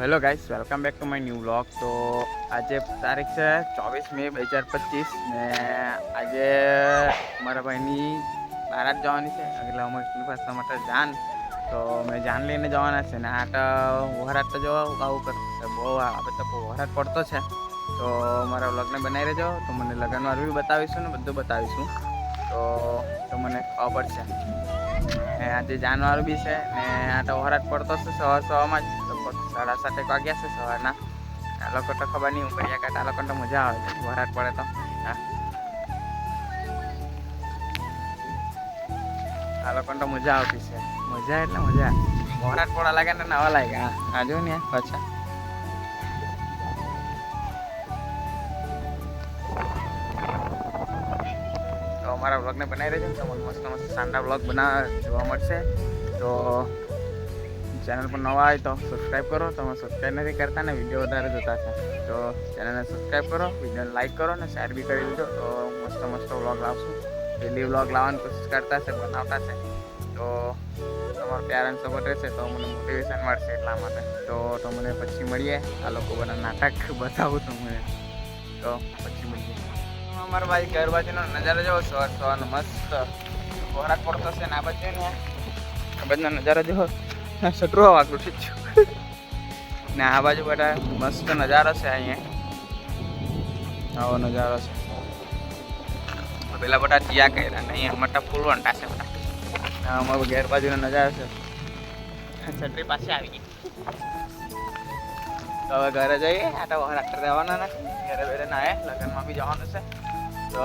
Hello guys, welcome back to my new vlog. તો આજે તારીખ છે 24 મે 2025 ને આજે મારા ભાઈની બારાત જવાની છે એટલે અમે પાછા માટે જાન તો મેં જાન લઈને જવાના છે ને આ તો વહરાત તો જો આવું કરશે બહુ આપણે તો વહરાત પડતો છે. તો મારા વ્લોગને બનાવી રહેજો તો મને લગ્નવાળું બી બતાવીશું ને બધું બતાવીશું તો મને ખબર પડશે. ને આજે જાનવાળું બી છે ને આ તો વહરાત પડતો છે સવારમાં જ 7:30 વાગ્યા છે સવારના. આ લોકો તો ખબર નહીં હું કર્યા કાંઈ આ લોકો તો મજા આવે છે વરાત પડે તો. આ લોકો તો મજા આવતી છે, મજા એટલે મજા. વરાત પડવા લાગે ને નવા લાગે. આ જો ને પાછા તો અમારા વ્લોગને બનાવી રહેજો ને તો મસ્ત મસ્ત શાનદાર વ્લોગ જોવા મળશે. તો ચેનલ પર નવા હોય તો સબસ્ક્રાઈબ કરો. તમે સબસ્ક્રાઈબ નથી કરતા ને વિડીયો વધારે જોતા છે તો ચેનલને સબસ્ક્રાઈબ કરો, વિડીયોને લાઈક કરો ને શેર બી કરી દેજો. તો મસ્ત મસ્ત વ્લોગ લાવશું, ડેલી વ્લોગ લાવવાની કોશિશ કરતા છે, બનાવતા છે. તો તમારો પ્યાર અને સપોર્ટ રહેશે તો મને મોટિવેશન મળશે એટલા માટે. તો મને પછી મળીએ. આ લોકો બધા નાટક બતાવું તમને તો પછી મળીએ. અમારા ભાઈ ઘર બાજુનો નજારો જોવો, સવારનો મસ્ત વરાત પડતો છે ને આ બાજુ ને આ બાજુનો નજારો જોવો. સટરો વાગલું ઠીક છે ને આ બાજુ બધા મસ્ત નજારો છે. અહીંયા આવો નજારો છે. પેલા બધા ટીયા કર્યા ને અહીંયા મોટા ફૂલ વંટા છે બધા. અમારું ઘેર બાજુનો નજારો છે. છત્રી પાસે આવી ગઈ. તો હવે ઘરે જઈએ. આ તો રાત્રે રહેવાના નથી, ઘરે બેરે ના લગ્નમાં બી જવાનું છે તો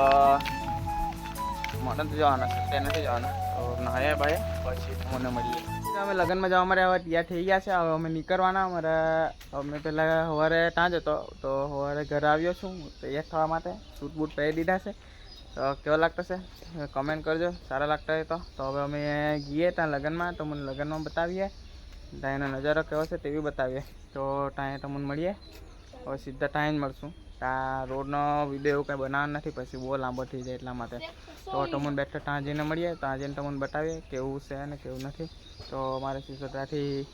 મને તો જવાના છે, તે નથી જવાના. તો નાહે ભાઈ પછી મને મળીએ. અમે લગ્નમાં જવા માટે હવે તૈયાર થઈ ગયા છે. હવે અમે નીકળવાના. અમે પહેલાં સવારે ત્યાં જ હતો તો સવારે ઘરે આવ્યો છું તૈયાર થવા માટે. સૂટ બૂટ પહેરી દીધા છે. તો કેવો લાગતો છે કમેન્ટ કરજો, સારા લાગતા હોય તો હવે અમે ગઈએ ત્યાં લગ્નમાં. તો મને લગ્નમાં બતાવીએ, ત્યાં એનો નજારો કેવો છે તે બી બતાવીએ. તો ત્યાં તમને મળીએ. હવે સીધા ત્યાં જ મળશું. આ રોડનો વિડીયો એવું કંઈ બનાવવાનું નથી, પછી બહુ લાંબો થઈ જાય એટલા માટે. તો તમને બેઠો ત્યાં જઈને મળીએ. ત્યાં જઈને તમને બતાવીએ કેવું છે અને કેવું નથી. તો મારે સિસોદરાથી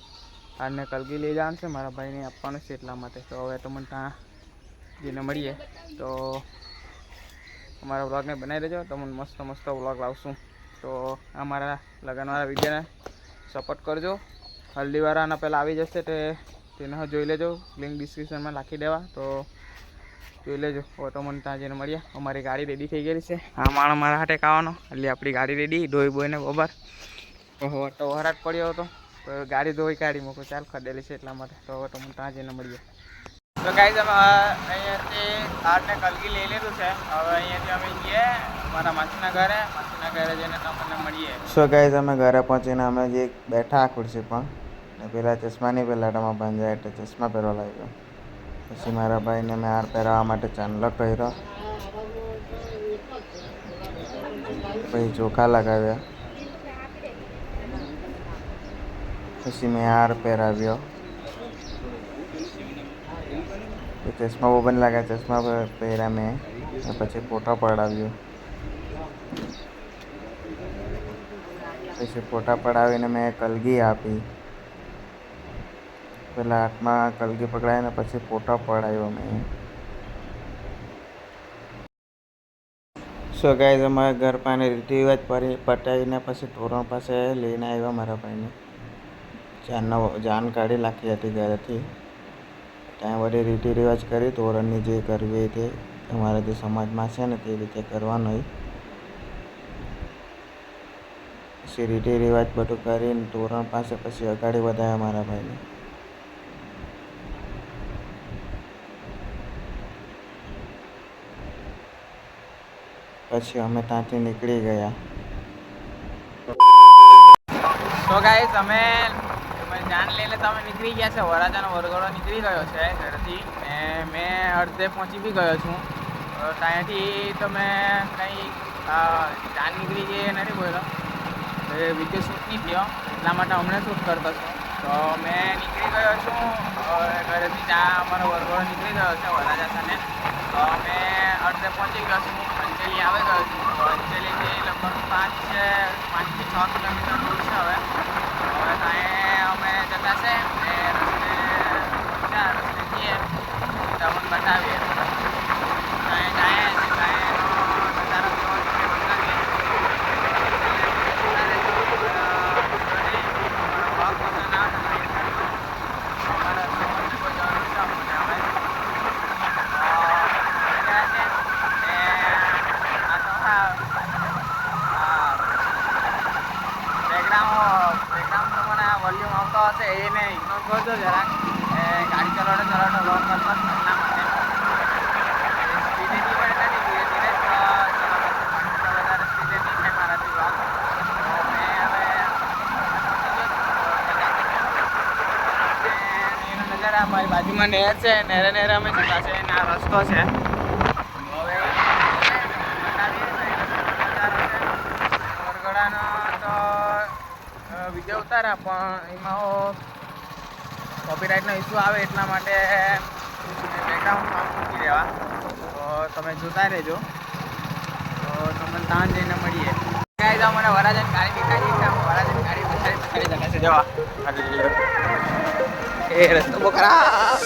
આને કલગી લઈ જવાનું છે, મારા ભાઈને આપવાનું છે એટલા માટે. તો હવે તમને ત્યાં જઈને મળીએ. તો અમારા વ્લોગને બનાવી દેજો. તમને મસ્ત મસ્ત વ્લોગ લાવશું. તો અમારા લગ્નવાળા વિડીયોને સપોર્ટ કરજો. હલ્દીવાળાના પહેલાં આવી જશે તેને જોઈ લેજો, લિંક ડિસ્ક્રિપ્શનમાં નાખી દેવા તો જોઈ લેજો. હવે તો મને ત્યાં જઈને મળીએ. અમારી ગાડી રેડી થઈ ગયેલી છે. આ માણસ મારા હાથે ખાવાનો એટલે આપણી ગાડી રેડી ધોઈ બોઈને બરાબર. તો વરાત પડ્યો હતો તો ગાડી ધોઈ કાઢી મૂકું, ચાલ ખદેલી છે એટલા માટે. તો હવે તમને ત્યાં જઈને મળીએ. તો ગાઈઝ અમે અહીંયાથી આરને કલગી લઈ લીધું છે. હવે અહીંયાથી અમે જઈએ મારા માસીના ઘરે જઈને તમને મળીએ. સો ગાઈઝ અમે ઘરે પહોંચીને અમે જે બેઠા ખુરશી પણ ને પેલા ચશ્માની પહેલાં તમારા ભાંજા એટલે ચશ્મા પહેરવા લાગ્યો. પછી મારા ભાઈને મેં હાર પહેરાવવા માટે ચાંદલો કર્યો, પછી ચોખા લગાવ્યા, પછી મેં હાર પહેરાવ્યો. ચશ્મા બહુ બંધ લાગ્યા, ચશ્મા પહેર્યા મેં. પછી ફોટા પડાવ્યો. પછી ફોટા પડાવીને મેં કલગી આપી. પહેલાં હાથમાં કલગી પકડાવીને પછી ફોટા પડાવ્યો મેં. સો ગાઈઝ અમારા ઘર પાસે રીતિ રિવાજ પટાવીને પછી તોરણ પાસે લઈને આવ્યો મારા ભાઈને. જાન કાઢી નાખી હતી ઘરેથી. ત્યાં બધી રીતિ રિવાજ કરી, તોરણની જે કરવી તે અમારા જે સમાજમાં છે ને તે રીતે કરવાનું હોય. પછી રીતિ રિવાજ બધું કરીને તોરણ પાસે પછી અગાડી વધાવ્યા મારા ભાઈને. પછી અમે ત્યાંથી નીકળી ગયા. તો ગાઈસ અમે જાન લઈને તો અમે નીકળી ગયા છે. વરાજાનો વરઘોડો નીકળી ગયો છે ઘરેથી ને મેં અડધે પહોંચી બી ગયો છું. ત્યાંથી તો મેં કંઈ જાન નીકળી ગઈ નથી બોલ્યો, વિડીયો શૂટ નહીં થયો એટલા માટે હમણાં શૂટ કરતો છું. તો મેં નીકળી ગયો છું ઘરેથી. જ્યાં અમારો વરઘોડો નીકળી ગયો છે વરાજા સામે. તો અમે અડધે પહોંચી ગયો છું. અંચેલી આવી ગયો છું. તો અંચેલીથી લગભગ 5 થી 6 કિલોમીટર દૂર છે. હવે ત્યાં અમે જતા છે ને રસ્તે જરાક ગાડી ચલાવતા લોક કરતો એટલા માટે સ્પીડે નહીં પડે ને ધીરે ધીરે વધારે સ્પીડે નહીં થાય મારાથી લોક. મેં હવે નજારા મારી બાજુમાં નહેર છે, નહેરે અમે જતા છે અને આ રસ્તો છે. હવે વરગડાનો તો વિડીયો ઉતારા પણ એમાં કોપીરાઇટનો ઇસ્યુ આવે એટલા માટે બેકગ્રાઉન્ડ સાઉન્ડ મૂકી દેવા. તો તમે જોતા રહેજો. તો તમને ત્યાં જઈને મળીએ. કાંઈ જાઓ મને વરાજન ગાડી દેખાડી છે, વરાજન ગાડી પછાડી જશે જવા. એ રસ્તો બહુ ખરાબ.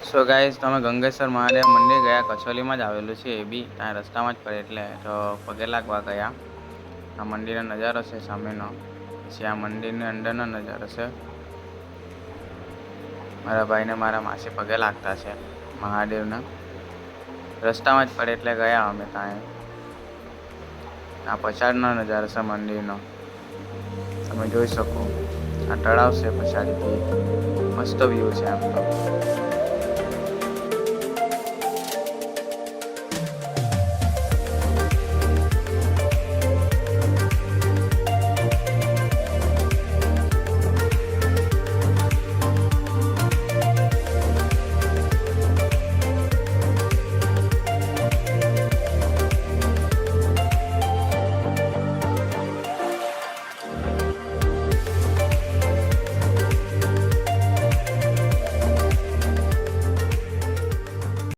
સો ગાઈઝ તમે ગંગેશ્વર મહાદેવ મંદિર ગયા, કચોલીમાં જ આવેલું છે એ બી, ત્યાં રસ્તામાં જ પડે એટલે તો પગે લાગવા ગયા. આ મંદિરનો નજારો છે સામેનો, પછી આ મંદિરની અંદરનો નજારો છે. મારા ભાઈને મારા માસી પગે લાગતા છે મહાદેવના, રસ્તામાં જ પડે એટલે ગયા અમે ત્યાં. આ પછાડનો નજારો છે મંદિરનો, તમે જોઈ શકો. આ તળાવ છે પછાડીથી, મસ્ત વ્યૂ છે આમ તો.